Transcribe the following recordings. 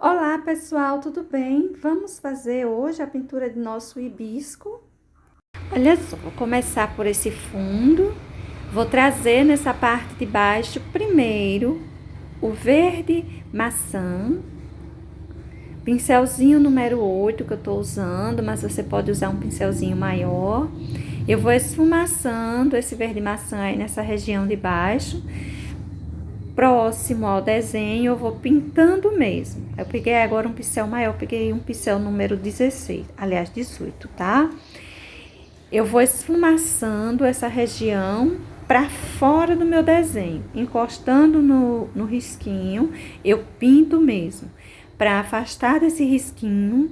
Olá pessoal, tudo bem? Vamos fazer hoje a pintura de nosso hibisco. Olha só, vou começar por esse fundo, vou trazer nessa parte de baixo primeiro o verde maçã, pincelzinho número 8 que eu tô usando, mas você pode usar um pincelzinho maior. Eu vou esfumaçando esse verde maçã aí nessa região de baixo. Próximo ao desenho, eu vou pintando mesmo. Eu peguei agora um pincel maior, peguei um pincel número 16, aliás, 18, tá? Eu vou esfumaçando essa região para fora do meu desenho, encostando no risquinho, eu pinto mesmo. Para afastar desse risquinho,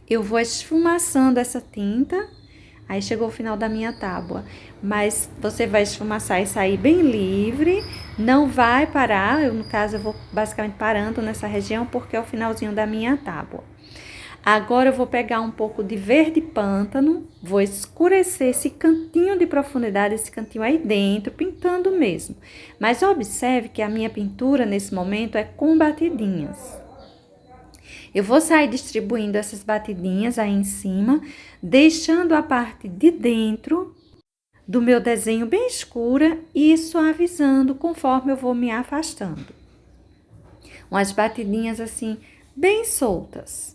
eu vou esfumaçando essa tinta. Aí chegou o final da minha tábua, mas você vai esfumaçar e sair bem livre, não vai parar, no caso eu vou basicamente parando nessa região porque é o finalzinho da minha tábua. Agora eu vou pegar um pouco de verde pântano, vou escurecer esse cantinho de profundidade, esse cantinho aí dentro, pintando mesmo. Mas observe que a minha pintura nesse momento é com batidinhas. Eu vou sair distribuindo essas batidinhas aí em cima, deixando a parte de dentro do meu desenho bem escura e suavizando conforme eu vou me afastando. Umas batidinhas assim, bem soltas.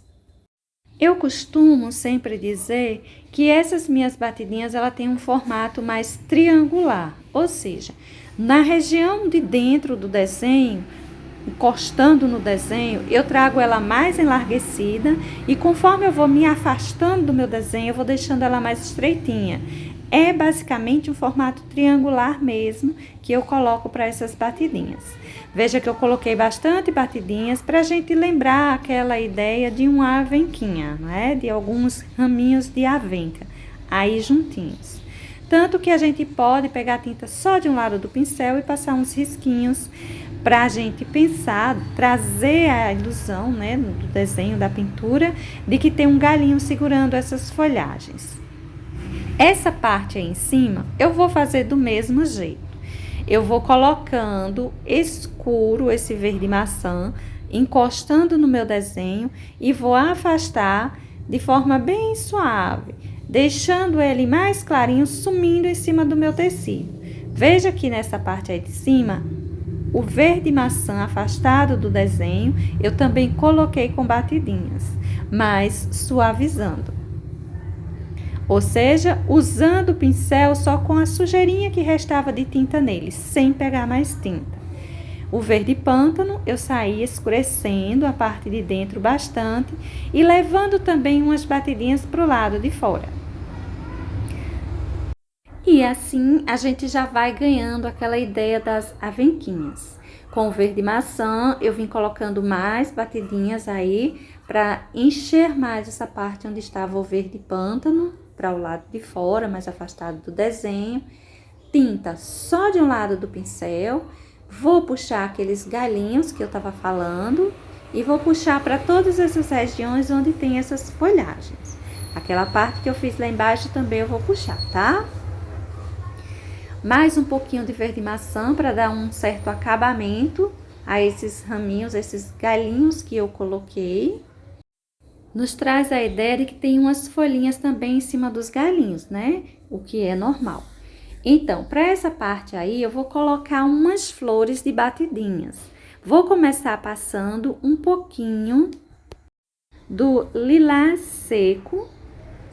Eu costumo sempre dizer que essas minhas batidinhas, ela tem um formato mais triangular, ou seja, na região de dentro do desenho, encostando no desenho, eu trago ela mais enlarguecida e conforme eu vou me afastando do meu desenho, eu vou deixando ela mais estreitinha. É basicamente um formato triangular mesmo que eu coloco para essas batidinhas. Veja que eu coloquei bastante batidinhas para a gente lembrar aquela ideia de uma avenquinha, não é? De alguns raminhos de avenca aí juntinhos. Tanto que a gente pode pegar a tinta só de um lado do pincel e passar uns risquinhos para a gente pensar, trazer a ilusão, né, do desenho, da pintura, de que tem um galinho segurando essas folhagens. Essa parte aí em cima, eu vou fazer do mesmo jeito. Eu vou colocando escuro esse verde maçã, encostando no meu desenho e vou afastar de forma bem suave, deixando ele mais clarinho, sumindo em cima do meu tecido. Veja que nessa parte aí de cima, o verde maçã afastado do desenho, eu também coloquei com batidinhas, mas suavizando. Ou seja, usando o pincel só com a sujeirinha que restava de tinta nele, sem pegar mais tinta. O verde pântano, eu saí escurecendo a parte de dentro bastante e levando também umas batidinhas para o lado de fora. E assim a gente já vai ganhando aquela ideia das avenquinhas. Com o verde maçã, eu vim colocando mais batidinhas aí para encher mais essa parte onde estava o verde pântano, para o lado de fora, mais afastado do desenho. Tinta só de um lado do pincel. Vou puxar aqueles galinhos que eu estava falando e vou puxar para todas essas regiões onde tem essas folhagens. Aquela parte que eu fiz lá embaixo também eu vou puxar, tá? Mais um pouquinho de verde maçã para dar um certo acabamento a esses raminhos, esses galinhos que eu coloquei. Nos traz a ideia de que tem umas folhinhas também em cima dos galinhos, né? O que é normal. Então, para essa parte aí, eu vou colocar umas flores de batidinhas. Vou começar passando um pouquinho do lilás seco.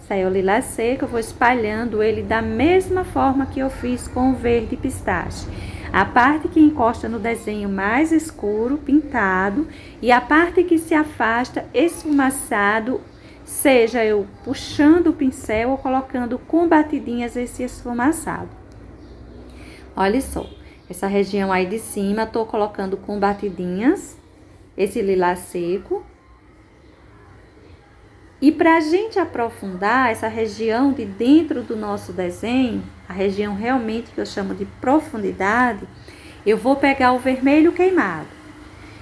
Saiu o lilás seco, eu vou espalhando ele da mesma forma que eu fiz com o verde pistache. A parte que encosta no desenho mais escuro, pintado, e a parte que se afasta, esfumaçado, seja eu puxando o pincel ou colocando com batidinhas esse esfumaçado. Olha só, essa região aí de cima, tô colocando com batidinhas esse lilás seco. E para a gente aprofundar essa região de dentro do nosso desenho, a região realmente que eu chamo de profundidade, eu vou pegar o vermelho queimado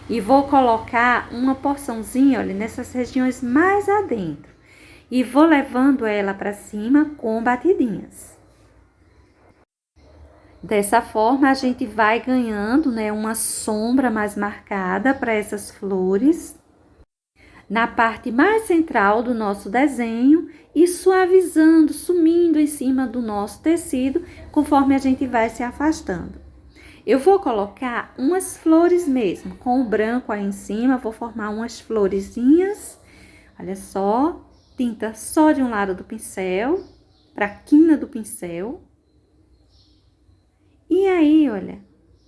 e vou colocar uma porçãozinha, olha, nessas regiões mais adentro. E vou levando ela para cima com batidinhas. Dessa forma, a gente vai ganhando, né, uma sombra mais marcada para essas flores. na parte mais central do nosso desenho e suavizando, sumindo em cima do nosso tecido, conforme a gente vai se afastando. Eu vou colocar umas flores mesmo, com o branco aí em cima, vou formar umas florezinhas. Olha só, tinta só de um lado do pincel, para a quina do pincel. E aí, olha,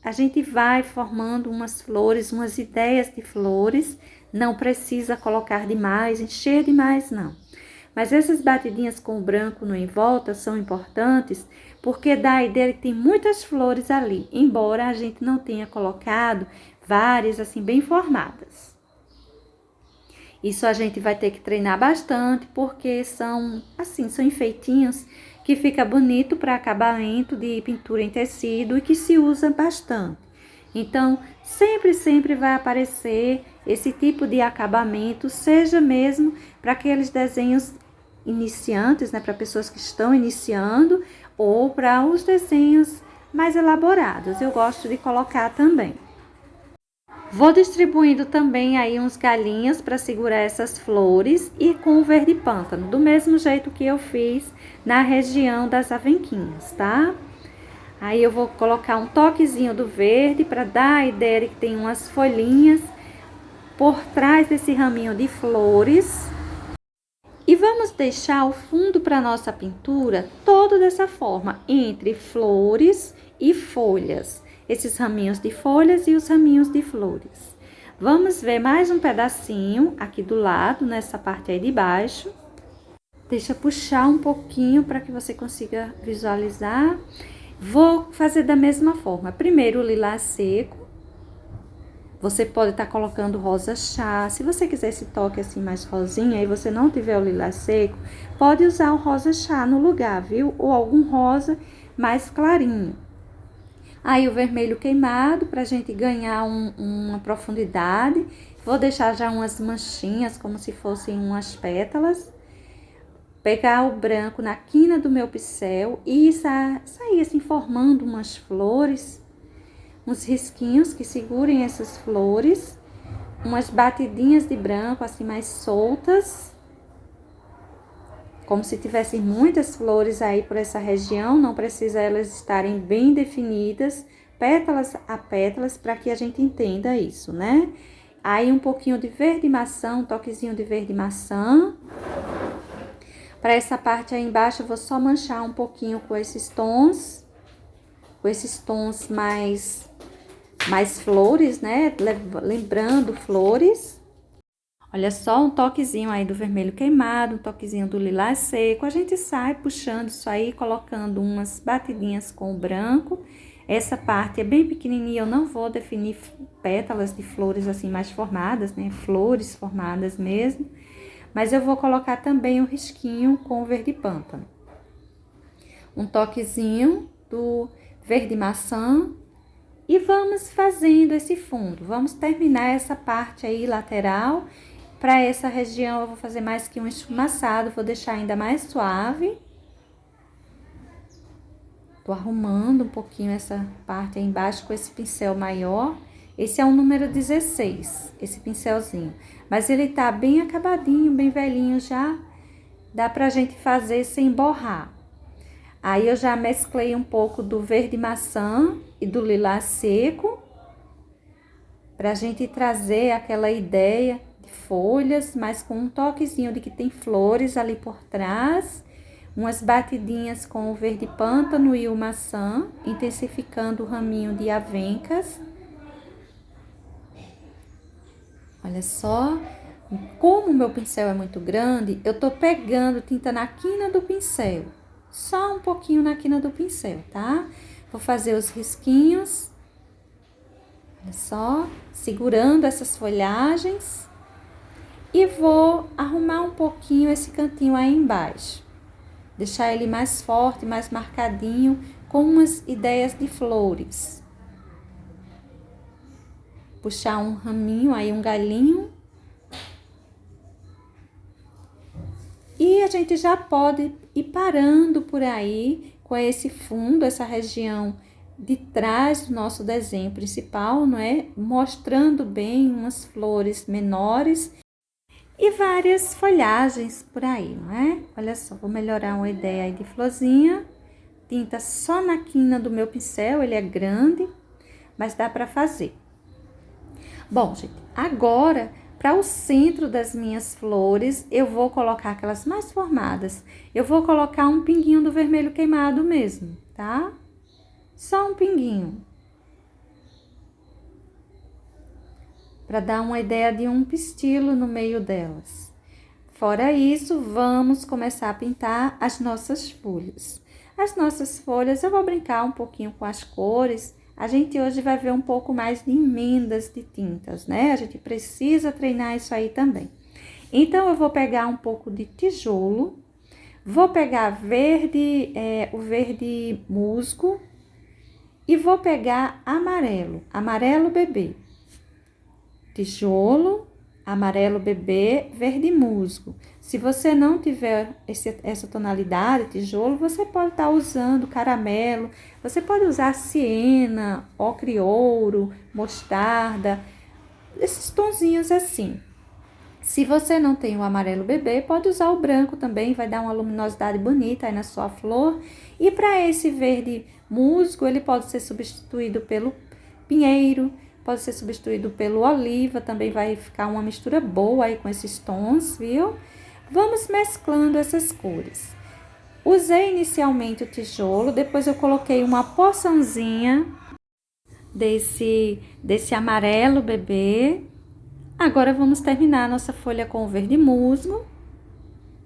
a gente vai formando umas flores, umas ideias de flores. Não precisa colocar demais, encher demais, não. Mas essas batidinhas com o branco no em volta são importantes, porque dá a ideia que tem muitas flores ali, embora a gente não tenha colocado várias assim bem formadas. Isso a gente vai ter que treinar bastante, porque são enfeitinhos que fica bonito para acabamento de pintura em tecido e que se usa bastante. Então, sempre vai aparecer esse tipo de acabamento, seja mesmo para aqueles desenhos iniciantes, né, para pessoas que estão iniciando, ou para os desenhos mais elaborados. Eu gosto de colocar também. Vou distribuindo também aí uns galinhos para segurar essas flores e com o verde pântano, do mesmo jeito que eu fiz na região das avenquinhas, tá? Aí eu vou colocar um toquezinho do verde para dar a ideia de que tem umas folhinhas por trás desse raminho de flores. E vamos deixar o fundo para nossa pintura todo dessa forma, entre flores e folhas. Esses raminhos de folhas e os raminhos de flores. Vamos ver mais um pedacinho aqui do lado, nessa parte aí de baixo. Deixa eu puxar um pouquinho para que você consiga visualizar. Vou fazer da mesma forma. Primeiro o lilás seco. Você pode estar colocando rosa chá. Se você quiser esse toque assim mais rosinha e você não tiver o lilás seco, pode usar o rosa chá no lugar, viu? Ou algum rosa mais clarinho. Aí o vermelho queimado pra gente ganhar uma profundidade. Vou deixar já umas manchinhas como se fossem umas pétalas. Pegar o branco na quina do meu pincel e sair assim formando umas flores. Uns risquinhos que segurem essas flores, umas batidinhas de branco assim mais soltas, como se tivessem muitas flores aí por essa região, não precisa elas estarem bem definidas, pétalas a pétalas, para que a gente entenda isso, né? Aí um pouquinho de verde maçã, um toquezinho de verde maçã. Para essa parte aí embaixo eu vou só manchar um pouquinho com esses tons mais flores, né? Lembrando flores. Olha só, um toquezinho aí do vermelho queimado, um toquezinho do lilás seco. A gente sai puxando isso aí, colocando umas batidinhas com o branco. Essa parte é bem pequenininha, eu não vou definir pétalas de flores assim mais formadas, né? Flores formadas mesmo. Mas eu vou colocar também um risquinho com o verde pântano. Um toquezinho do verde maçã. E vamos fazendo esse fundo. Vamos terminar essa parte aí lateral. Para essa região eu vou fazer mais que um esfumaçado, vou deixar ainda mais suave. Tô arrumando um pouquinho essa parte aí embaixo com esse pincel maior. Esse é o número 16, esse pincelzinho. Mas ele tá bem acabadinho, bem velhinho já. Dá pra gente fazer sem borrar. Aí eu já mesclei um pouco do verde maçã e do lilás seco. Pra gente trazer aquela ideia de folhas, mas com um toquezinho de que tem flores ali por trás. Umas batidinhas com o verde pântano e o maçã, intensificando o raminho de avencas. Olha só, como o meu pincel é muito grande, eu tô pegando tinta na quina do pincel. Só um pouquinho na quina do pincel, tá? Vou fazer os risquinhos. Olha só, segurando essas folhagens. E vou arrumar um pouquinho esse cantinho aí embaixo. Deixar ele mais forte, mais marcadinho, com umas ideias de flores. Puxar um raminho, aí um galinho. E a gente já pode ir parando por aí com esse fundo, essa região de trás do nosso desenho principal, não é? Mostrando bem umas flores menores. E várias folhagens por aí, não é? Olha só, vou melhorar uma ideia aí de florzinha. Tinta só na quina do meu pincel, ele é grande, mas dá pra fazer. Bom, gente, agora, para o centro das minhas flores, eu vou colocar aquelas mais formadas. Eu vou colocar um pinguinho do vermelho queimado mesmo, tá? Só um pinguinho. Para dar uma ideia de um pistilo no meio delas. Fora isso, vamos começar a pintar as nossas folhas. As nossas folhas, eu vou brincar um pouquinho com as cores. A gente hoje vai ver um pouco mais de emendas de tintas, né? A gente precisa treinar isso aí também. Então, eu vou pegar um pouco de tijolo, vou pegar verde, o verde musgo e vou pegar amarelo bebê. Tijolo, amarelo bebê, verde musgo. Se você não tiver essa tonalidade, tijolo, você pode estar usando caramelo, você pode usar siena, ocre ouro, mostarda, esses tonzinhos assim. Se você não tem o amarelo bebê, pode usar o branco também, vai dar uma luminosidade bonita aí na sua flor. E para esse verde musgo, ele pode ser substituído pelo pinheiro, pode ser substituído pelo oliva, também vai ficar uma mistura boa aí com esses tons, viu? Vamos mesclando essas cores. Usei inicialmente o tijolo, depois eu coloquei uma porçãozinha desse amarelo bebê. Agora vamos terminar a nossa folha com o verde musgo,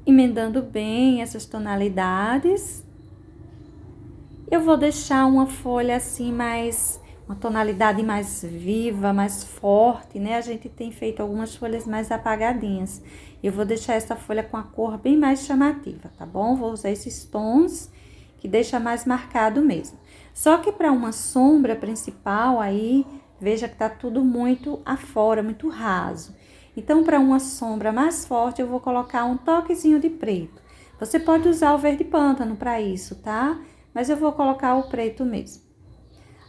emendando bem essas tonalidades. Eu vou deixar uma folha assim uma tonalidade mais viva, mais forte, né? A gente tem feito algumas folhas mais apagadinhas. Eu vou deixar essa folha com a cor bem mais chamativa, tá bom? Vou usar esses tons que deixa mais marcado mesmo. Só que para uma sombra principal aí, veja que tá tudo muito afora, muito raso. Então, para uma sombra mais forte, eu vou colocar um toquezinho de preto. Você pode usar o verde pântano para isso, tá? Mas eu vou colocar o preto mesmo.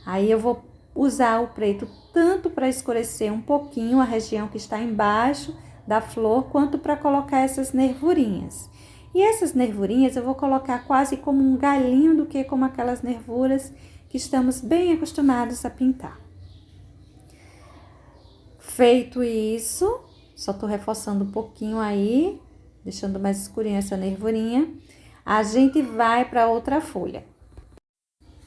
Aí eu vou usar o preto tanto para escurecer um pouquinho a região que está embaixo da flor, quanto para colocar essas nervurinhas. E essas nervurinhas eu vou colocar quase como um galinho do que como aquelas nervuras que estamos bem acostumados a pintar. Feito isso, só tô reforçando um pouquinho aí, deixando mais escurinha essa nervurinha, a gente vai para outra folha.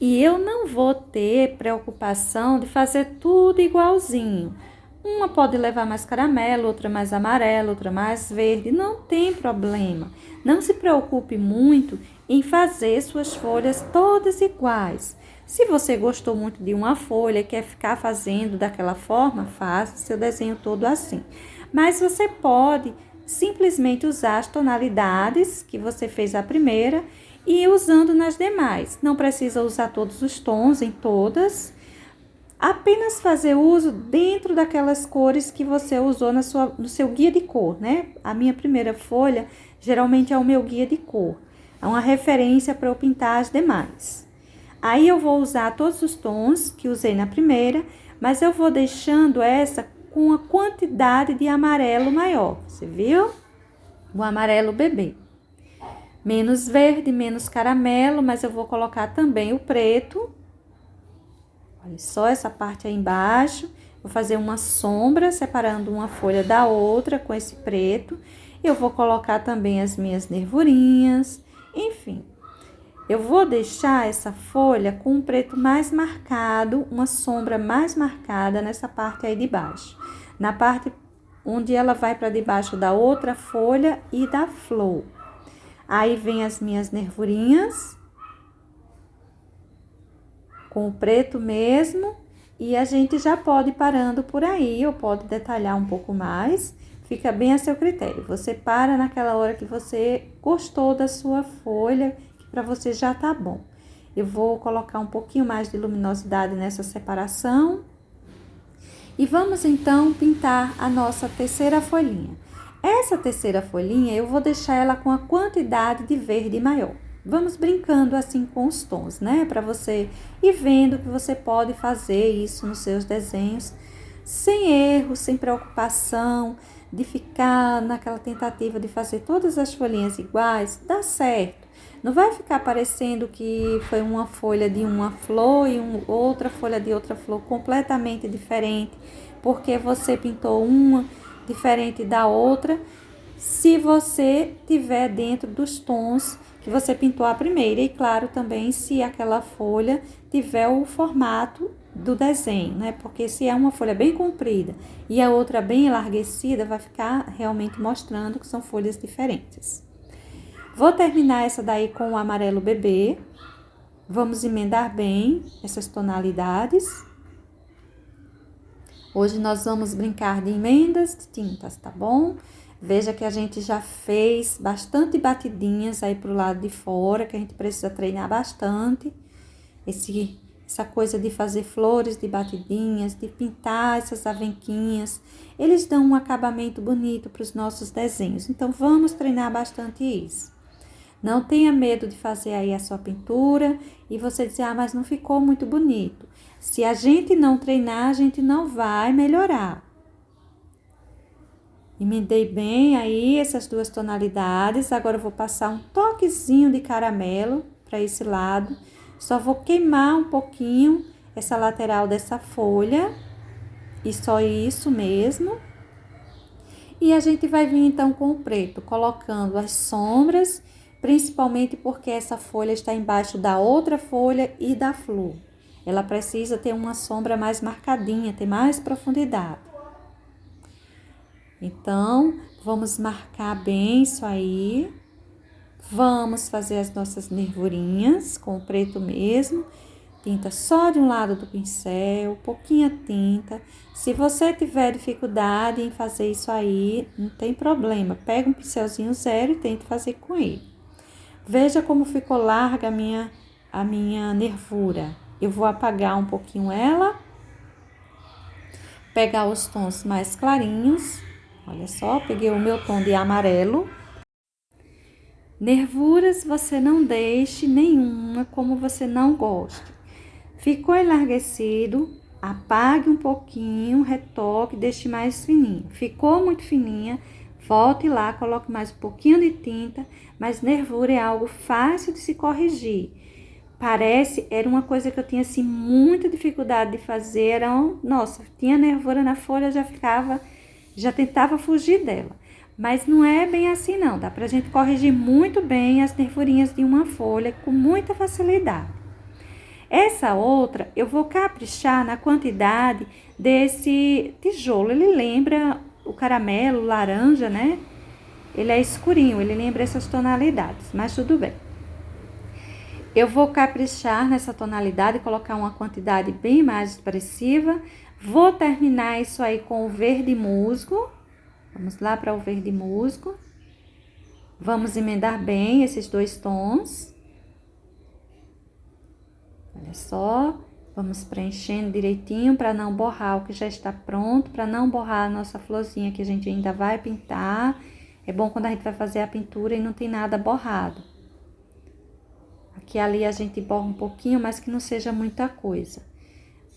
E eu não vou ter preocupação de fazer tudo igualzinho. Uma pode levar mais caramelo, outra mais amarelo, outra mais verde, não tem problema. Não se preocupe muito em fazer suas folhas todas iguais. Se você gostou muito de uma folha e quer ficar fazendo daquela forma, faça seu desenho todo assim. Mas você pode simplesmente usar as tonalidades que você fez a primeira e ir usando nas demais. Não precisa usar todos os tons em todas, apenas fazer uso dentro daquelas cores que você usou no seu guia de cor, né? A minha primeira folha geralmente é o meu guia de cor, é uma referência para eu pintar as demais. Aí eu vou usar todos os tons que usei na primeira, mas eu vou deixando essa com uma quantidade de amarelo maior, você viu? O amarelo bebê. Menos verde, menos caramelo, mas eu vou colocar também o preto. Olha só essa parte aí embaixo. Vou fazer uma sombra separando uma folha da outra com esse preto. Eu vou colocar também as minhas nervurinhas. Enfim, eu vou deixar essa folha com um preto mais marcado, uma sombra mais marcada nessa parte aí de baixo. Na parte onde ela vai para debaixo da outra folha e da flor. Aí vem as minhas nervurinhas, com o preto mesmo, e a gente já pode ir parando por aí, ou pode detalhar um pouco mais, fica bem a seu critério. Você para naquela hora que você gostou da sua folha, que para você já tá bom. Eu vou colocar um pouquinho mais de luminosidade nessa separação. E vamos então pintar a nossa terceira folhinha. Essa terceira folhinha eu vou deixar ela com a quantidade de verde maior. Vamos brincando assim com os tons, né? Para você ir vendo que você pode fazer isso nos seus desenhos sem erro, sem preocupação. de ficar naquela tentativa de fazer todas as folhinhas iguais, dá certo. Não vai ficar parecendo que foi uma folha de uma flor e outra folha de outra flor completamente diferente, porque você pintou uma diferente da outra, se você tiver dentro dos tons que você pintou a primeira. E claro, também se aquela folha tiver o formato do desenho, né? Porque se é uma folha bem comprida e a outra bem enlarguecida, vai ficar realmente mostrando que são folhas diferentes. Vou terminar essa daí com o amarelo bebê. Vamos emendar bem essas tonalidades. Hoje nós vamos brincar de emendas de tintas, tá bom? Veja que a gente já fez bastante batidinhas aí pro lado de fora, que a gente precisa treinar bastante. Essa coisa de fazer flores de batidinhas, de pintar essas avenquinhas. Eles dão um acabamento bonito para os nossos desenhos. Então, vamos treinar bastante isso. Não tenha medo de fazer aí a sua pintura e você dizer, mas não ficou muito bonito. Se a gente não treinar, a gente não vai melhorar. Emendei bem aí essas duas tonalidades. Agora eu vou passar um toquezinho de caramelo para esse lado. Só vou queimar um pouquinho essa lateral dessa folha. E só isso mesmo. E a gente vai vir então com o preto, colocando as sombras, principalmente porque essa folha está embaixo da outra folha e da flor. Ela precisa ter uma sombra mais marcadinha, ter mais profundidade. Então, vamos marcar bem isso aí. Vamos fazer as nossas nervurinhas com o preto mesmo. Tinta só de um lado do pincel, pouquinha tinta. Se você tiver dificuldade em fazer isso aí, não tem problema. Pega um pincelzinho zero e tente fazer com ele. Veja como ficou larga a minha nervura. Eu vou apagar um pouquinho ela. Pegar os tons mais clarinhos. Olha só, peguei o meu tom de amarelo. Nervuras você não deixe nenhuma como você não gosta. Ficou enlarguecido, apague um pouquinho, retoque, deixe mais fininho. Ficou muito fininha, volte lá, coloque mais um pouquinho de tinta, mas nervura é algo fácil de se corrigir. Era uma coisa que eu tinha assim muita dificuldade de fazer, nossa, tinha nervura na folha, já tentava fugir dela. Mas não é bem assim não, dá pra gente corrigir muito bem as nervurinhas de uma folha com muita facilidade. Essa outra, eu vou caprichar na quantidade desse tijolo. Ele lembra o caramelo, o laranja, né? Ele é escurinho, ele lembra essas tonalidades, mas tudo bem. Eu vou caprichar nessa tonalidade, colocar uma quantidade bem mais expressiva. Vou terminar isso aí com o verde musgo. Vamos lá para o verde musgo. Vamos emendar bem esses dois tons. Olha só, vamos preenchendo direitinho para não borrar o que já está pronto, para não borrar a nossa florzinha que a gente ainda vai pintar. É bom quando a gente vai fazer a pintura e não tem nada borrado. Aqui e ali a gente borra um pouquinho, mas que não seja muita coisa.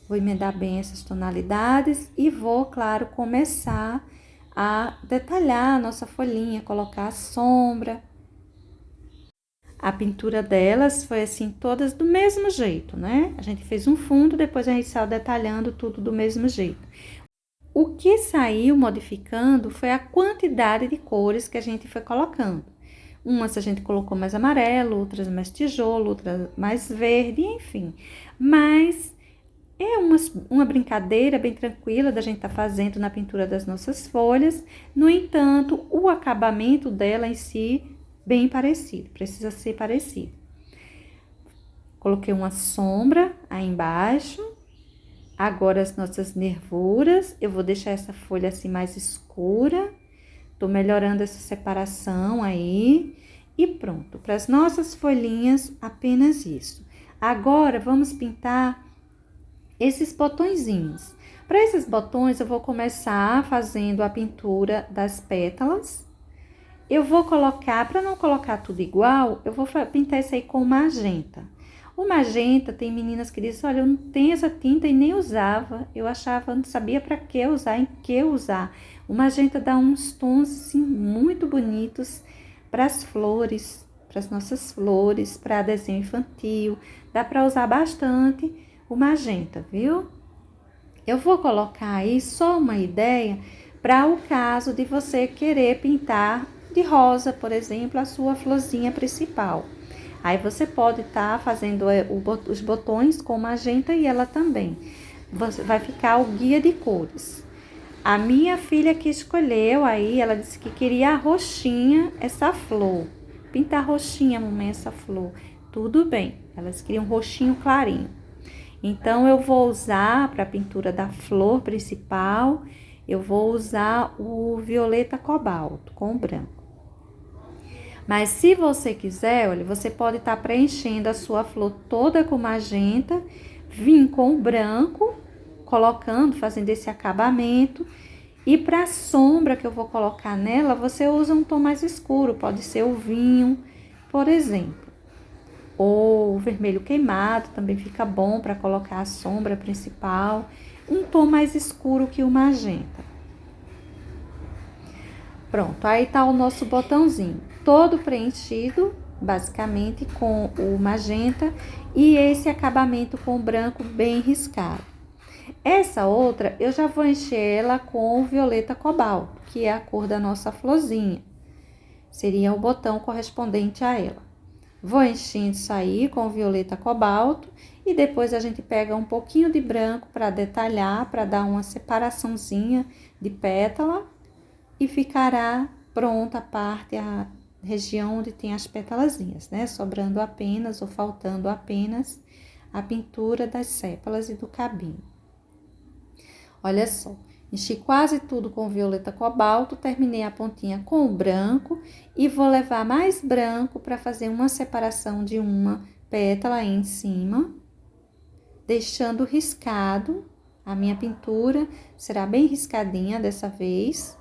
Vou emendar bem essas tonalidades e vou, claro, começar a detalhar a nossa folhinha, colocar a sombra. A pintura delas foi assim, todas do mesmo jeito, né? A gente fez um fundo, depois a gente saiu detalhando tudo do mesmo jeito. O que saiu modificando foi a quantidade de cores que a gente foi colocando. Umas a gente colocou mais amarelo, outras mais tijolo, outras mais verde, enfim. Mas é uma brincadeira bem tranquila da gente estar fazendo na pintura das nossas folhas. No entanto, o acabamento dela em si bem parecido, precisa ser parecido. Coloquei uma sombra aí embaixo. Agora as nossas nervuras, eu vou deixar essa folha assim mais escura. Tô melhorando essa separação aí. E pronto, para as nossas folhinhas, apenas isso. Agora, vamos pintar esses botõezinhos. Para esses botões, eu vou começar fazendo a pintura das pétalas. Eu vou colocar, para não colocar tudo igual, eu vou pintar isso aí com magenta. O magenta, tem meninas que dizem, olha, eu não tenho essa tinta e nem usava. Eu achava, não sabia para que usar, em que usar. O magenta dá uns tons assim, muito bonitos para as flores, para as nossas flores, para desenho infantil. Dá para usar bastante o magenta, viu? Eu vou colocar aí só uma ideia para o caso de você querer pintar de rosa, por exemplo, a sua florzinha principal. Aí você pode estar fazendo os botões com magenta e ela também. Vai ficar o guia de cores. A minha filha que escolheu aí, ela disse que queria roxinha essa flor. Pintar roxinha, mamãe, essa flor. Tudo bem, elas queriam um roxinho clarinho. Então, eu vou usar para a pintura da flor principal, eu vou usar o violeta cobalto com o branco. Mas se você quiser, olha, você pode estar preenchendo a sua flor toda com magenta, vir com o branco, colocando, fazendo esse acabamento. E para a sombra que eu vou colocar nela, você usa um tom mais escuro, pode ser o vinho, por exemplo. Ou o vermelho queimado, também fica bom para colocar a sombra principal. Um tom mais escuro que o magenta. Pronto, aí tá o nosso botãozinho, todo preenchido, basicamente com o magenta e esse acabamento com o branco bem riscado. Essa outra, eu já vou encher ela com o violeta cobalto, que é a cor da nossa florzinha. Seria o botão correspondente a ela. Vou enchendo isso aí com o violeta cobalto e depois a gente pega um pouquinho de branco para detalhar, para dar uma separaçãozinha de pétala e ficará pronta a região onde tem as pétalazinhas, né? Sobrando apenas ou faltando apenas a pintura das sépalas e do cabinho. Olha só, enchi quase tudo com violeta cobalto, terminei a pontinha com o branco e vou levar mais branco para fazer uma separação de uma pétala aí em cima, deixando riscado. A minha pintura será bem riscadinha dessa vez.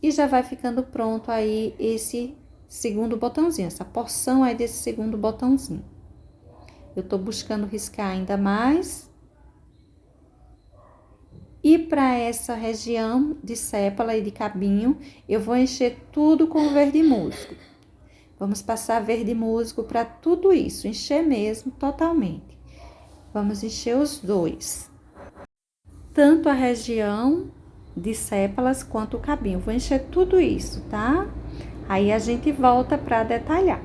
E já vai ficando pronto aí esse segundo botãozinho, essa porção aí desse segundo botãozinho. Eu tô buscando riscar ainda mais. E para essa região de sépala e de cabinho, eu vou encher tudo com verde musgo. Vamos passar verde musgo para tudo isso, encher mesmo totalmente. Vamos encher os dois. Tanto a região de sépalas quanto o cabinho. Vou encher tudo isso, tá? Aí a gente volta para detalhar.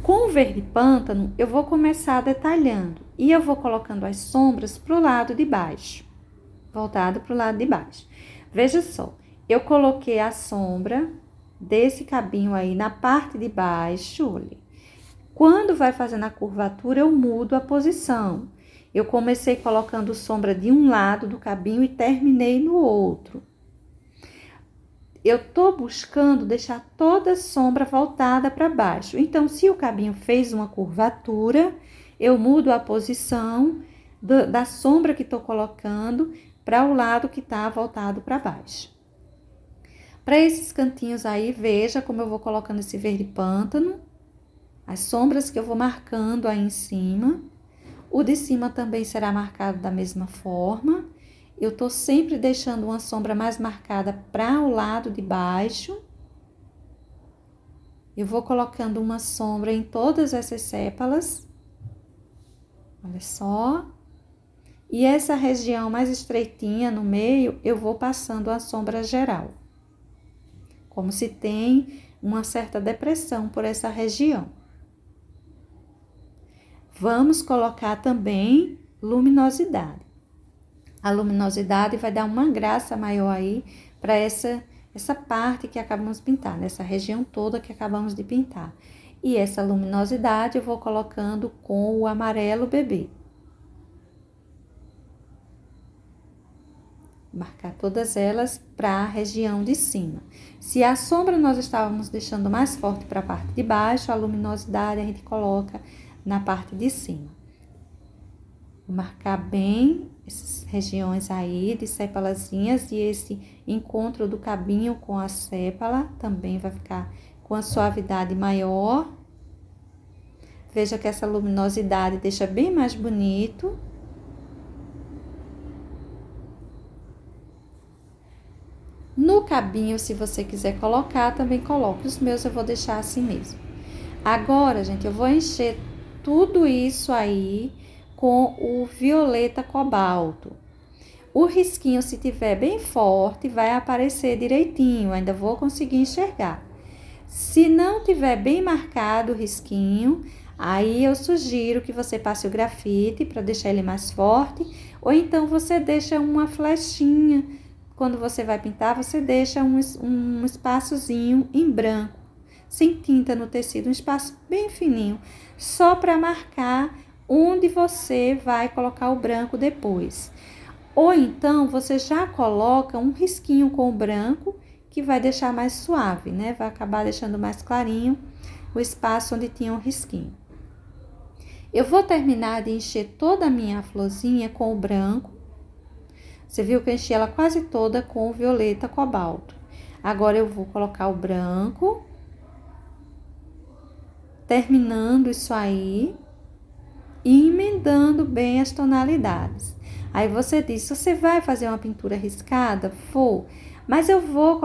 Com o verde pântano, eu vou começar detalhando. E eu vou colocando as sombras pro lado de baixo. Voltado pro lado de baixo. Veja só, eu coloquei a sombra desse cabinho aí na parte de baixo, olha. Quando vai fazendo a curvatura, eu mudo a posição. Eu comecei colocando sombra de um lado do cabinho e terminei no outro. Eu tô buscando deixar toda a sombra voltada para baixo. Então, se o cabinho fez uma curvatura, eu mudo a posição da sombra que tô colocando para o lado que tá voltado para baixo. Para esses cantinhos aí, veja como eu vou colocando esse verde pântano, as sombras que eu vou marcando aí em cima. O de cima também será marcado da mesma forma. Eu tô sempre deixando uma sombra mais marcada para o lado de baixo. Eu vou colocando uma sombra em todas essas sépalas. Olha só. E essa região mais estreitinha no meio, eu vou passando a sombra geral. Como se tem uma certa depressão por essa região. Vamos colocar também luminosidade. A luminosidade vai dar uma graça maior aí para essa parte que acabamos de pintar, nessa região toda que acabamos de pintar. E essa luminosidade eu vou colocando com o amarelo bebê. Marcar todas elas para a região de cima. Se a sombra nós estávamos deixando mais forte para a parte de baixo, a luminosidade a gente coloca na parte de cima. Vou marcar bem essas regiões aí de sépalazinhas e esse encontro do cabinho com a sépala também vai ficar com a suavidade maior. Veja que essa luminosidade deixa bem mais bonito. No cabinho, se você quiser colocar, também coloque. Os meus eu vou deixar assim mesmo. Agora, gente, eu vou encher tudo isso aí com o violeta cobalto. O risquinho, se tiver bem forte, vai aparecer direitinho, ainda vou conseguir enxergar. Se não tiver bem marcado o risquinho, aí eu sugiro que você passe o grafite para deixar ele mais forte, ou então você deixa uma flechinha. Quando você vai pintar, você deixa um espaçozinho em branco, sem tinta no tecido, um espaço bem fininho, só para marcar onde você vai colocar o branco depois. Ou então, você já coloca um risquinho com o branco, que vai deixar mais suave, né? Vai acabar deixando mais clarinho o espaço onde tinha um risquinho. Eu vou terminar de encher toda a minha florzinha com o branco. Você viu que eu enchi ela quase toda com o violeta cobalto. Agora, eu vou colocar o branco. Terminando isso aí. E emendando bem as tonalidades. Aí você diz, você vai fazer uma pintura riscada? Vou, mas eu vou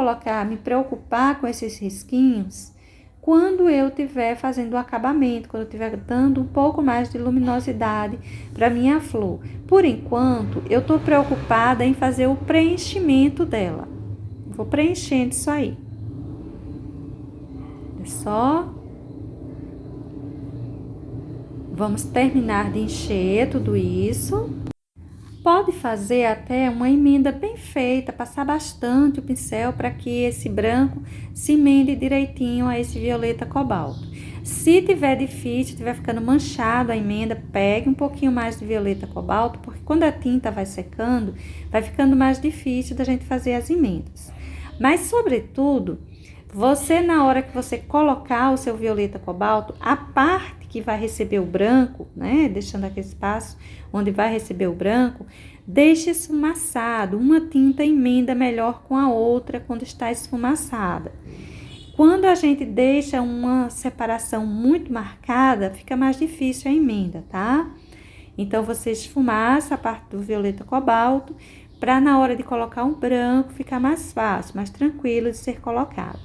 me preocupar com esses risquinhos quando eu estiver fazendo o acabamento, quando eu estiver dando um pouco mais de luminosidade para minha flor. Por enquanto, eu estou preocupada em fazer o preenchimento dela. Vou preenchendo isso aí. É só... Vamos terminar de encher tudo isso. Pode fazer até uma emenda bem feita, passar bastante o pincel para que esse branco se emende direitinho a esse violeta cobalto. Se tiver difícil, tiver ficando manchado a emenda, pegue um pouquinho mais de violeta cobalto, porque quando a tinta vai secando, vai ficando mais difícil da gente fazer as emendas. Mas, sobretudo, você, na hora que você colocar o seu violeta cobalto, a parte que vai receber o branco, né, deixando aquele espaço onde vai receber o branco, deixe esfumaçado, uma tinta emenda melhor com a outra quando está esfumaçada. Quando a gente deixa uma separação muito marcada, fica mais difícil a emenda, tá? Então, você esfumaça a parte do violeta cobalto, para na hora de colocar um branco, ficar mais fácil, mais tranquilo de ser colocado.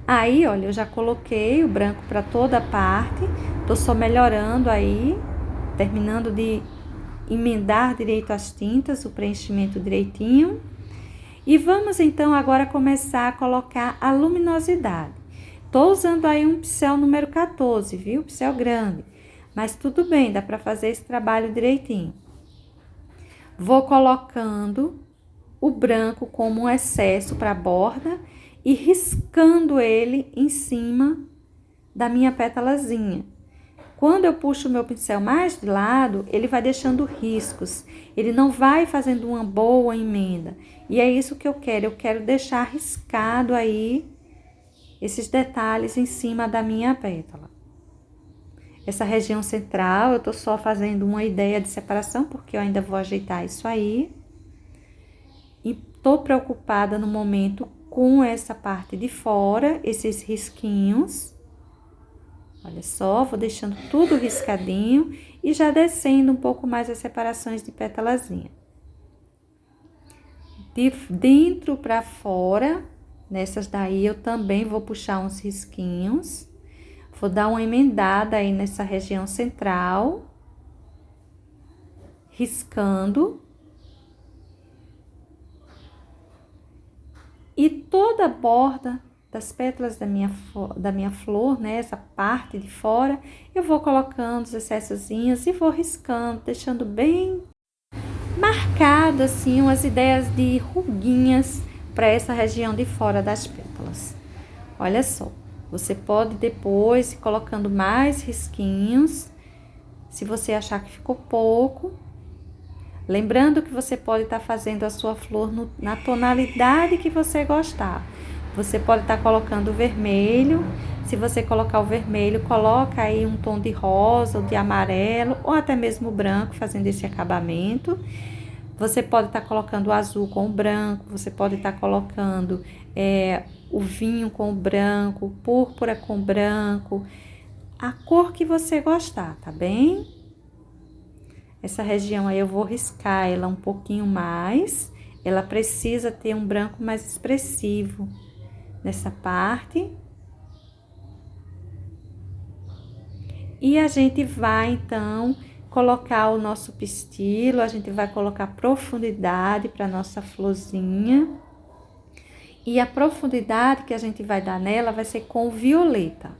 Aí, olha, eu já coloquei o branco para toda a parte, tô só melhorando aí, terminando de emendar direito as tintas, o preenchimento direitinho. E vamos então agora começar a colocar a luminosidade. Tô usando aí um pincel número 14, viu? Pincel grande, mas tudo bem, dá para fazer esse trabalho direitinho. Vou colocando o branco como um excesso para a borda e riscando ele em cima da minha pétalazinha. Quando eu puxo o meu pincel mais de lado, ele vai deixando riscos. Ele não vai fazendo uma boa emenda. E é isso que eu quero deixar riscado aí esses detalhes em cima da minha pétala. Essa região central, eu tô só fazendo uma ideia de separação, porque eu ainda vou ajeitar isso aí. E tô preocupada no momento com essa parte de fora, esses risquinhos. Olha só, vou deixando tudo riscadinho e já descendo um pouco mais as separações de pétalazinha. De dentro para fora, nessas daí eu também vou puxar uns risquinhos. Vou dar uma emendada aí nessa região central, riscando. E toda a borda das pétalas da minha flor, né, essa parte de fora, eu vou colocando os excessozinhos e vou riscando, deixando bem marcado assim umas ideias de ruguinhas para essa região de fora das pétalas. Olha só, você pode depois ir colocando mais risquinhos, se você achar que ficou pouco. Lembrando que você pode estar fazendo a sua flor na tonalidade que você gostar. Você pode estar colocando o vermelho. Se você colocar o vermelho, coloca aí um tom de rosa ou de amarelo, ou até mesmo branco, fazendo esse acabamento. Você pode estar colocando o azul com o branco, você pode estar colocando o vinho com o branco, o púrpura com o branco, a cor que você gostar, tá bem? Essa região aí eu vou riscar ela um pouquinho mais. ela precisa ter um branco mais expressivo nessa parte. E a gente vai, então, colocar o nosso pistilo, a gente vai colocar profundidade para nossa florzinha. E a profundidade que a gente vai dar nela vai ser com o violeta,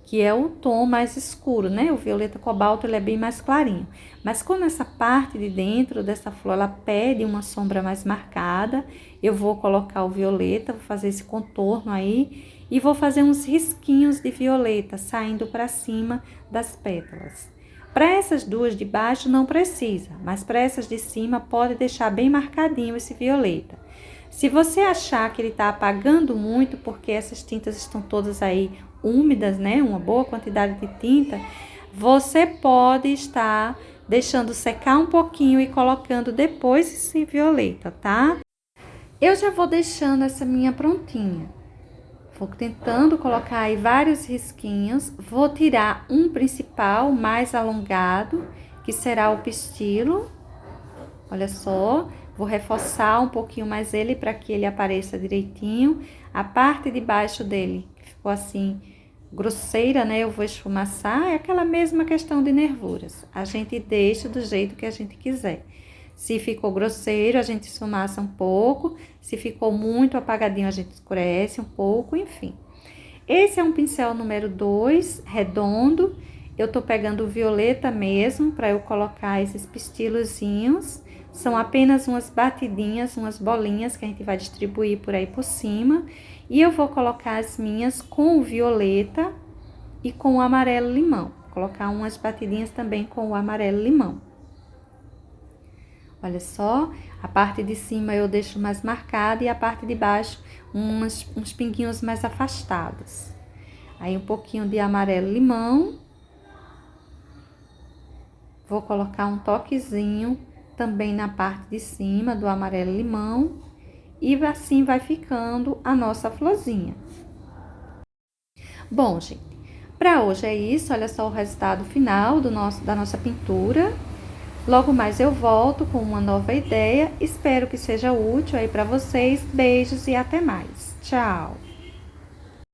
que é o tom mais escuro, né? O violeta cobalto, ele é bem mais clarinho. Mas quando essa parte de dentro dessa flor, ela pede uma sombra mais marcada, eu vou colocar o violeta, vou fazer esse contorno aí e vou fazer uns risquinhos de violeta saindo para cima das pétalas. Para essas duas de baixo não precisa, mas para essas de cima pode deixar bem marcadinho esse violeta. Se você achar que ele está apagando muito, porque essas tintas estão todas aí úmidas, né? Uma boa quantidade de tinta, você pode estar deixando secar um pouquinho e colocando depois esse violeta, tá? Eu já vou deixando essa minha prontinha. Vou tentando colocar aí vários risquinhos. Vou tirar um principal mais alongado, que será o pistilo. Olha só, vou reforçar um pouquinho mais ele para que ele apareça direitinho. A parte de baixo dele, que ficou assim, grosseira, né? Eu vou esfumaçar. É aquela mesma questão de nervuras. A gente deixa do jeito que a gente quiser. Se ficou grosseiro, a gente esfumaça um pouco. Se ficou muito apagadinho, a gente escurece um pouco, enfim. Esse é um pincel número 2, redondo. Eu tô pegando o violeta mesmo, para eu colocar esses pistilozinhos. São apenas umas batidinhas, umas bolinhas que a gente vai distribuir por aí por cima. E eu vou colocar as minhas com o violeta e com o amarelo limão. Vou colocar umas batidinhas também com o amarelo limão. Olha só, a parte de cima eu deixo mais marcada e a parte de baixo uns pinguinhos mais afastados. Aí um pouquinho de amarelo limão. Vou colocar um toquezinho também na parte de cima do amarelo limão. E assim vai ficando a nossa florzinha. Bom, gente, para hoje é isso. Olha só o resultado final da nossa pintura. Logo mais eu volto com uma nova ideia. Espero que seja útil aí para vocês. Beijos e até mais. Tchau!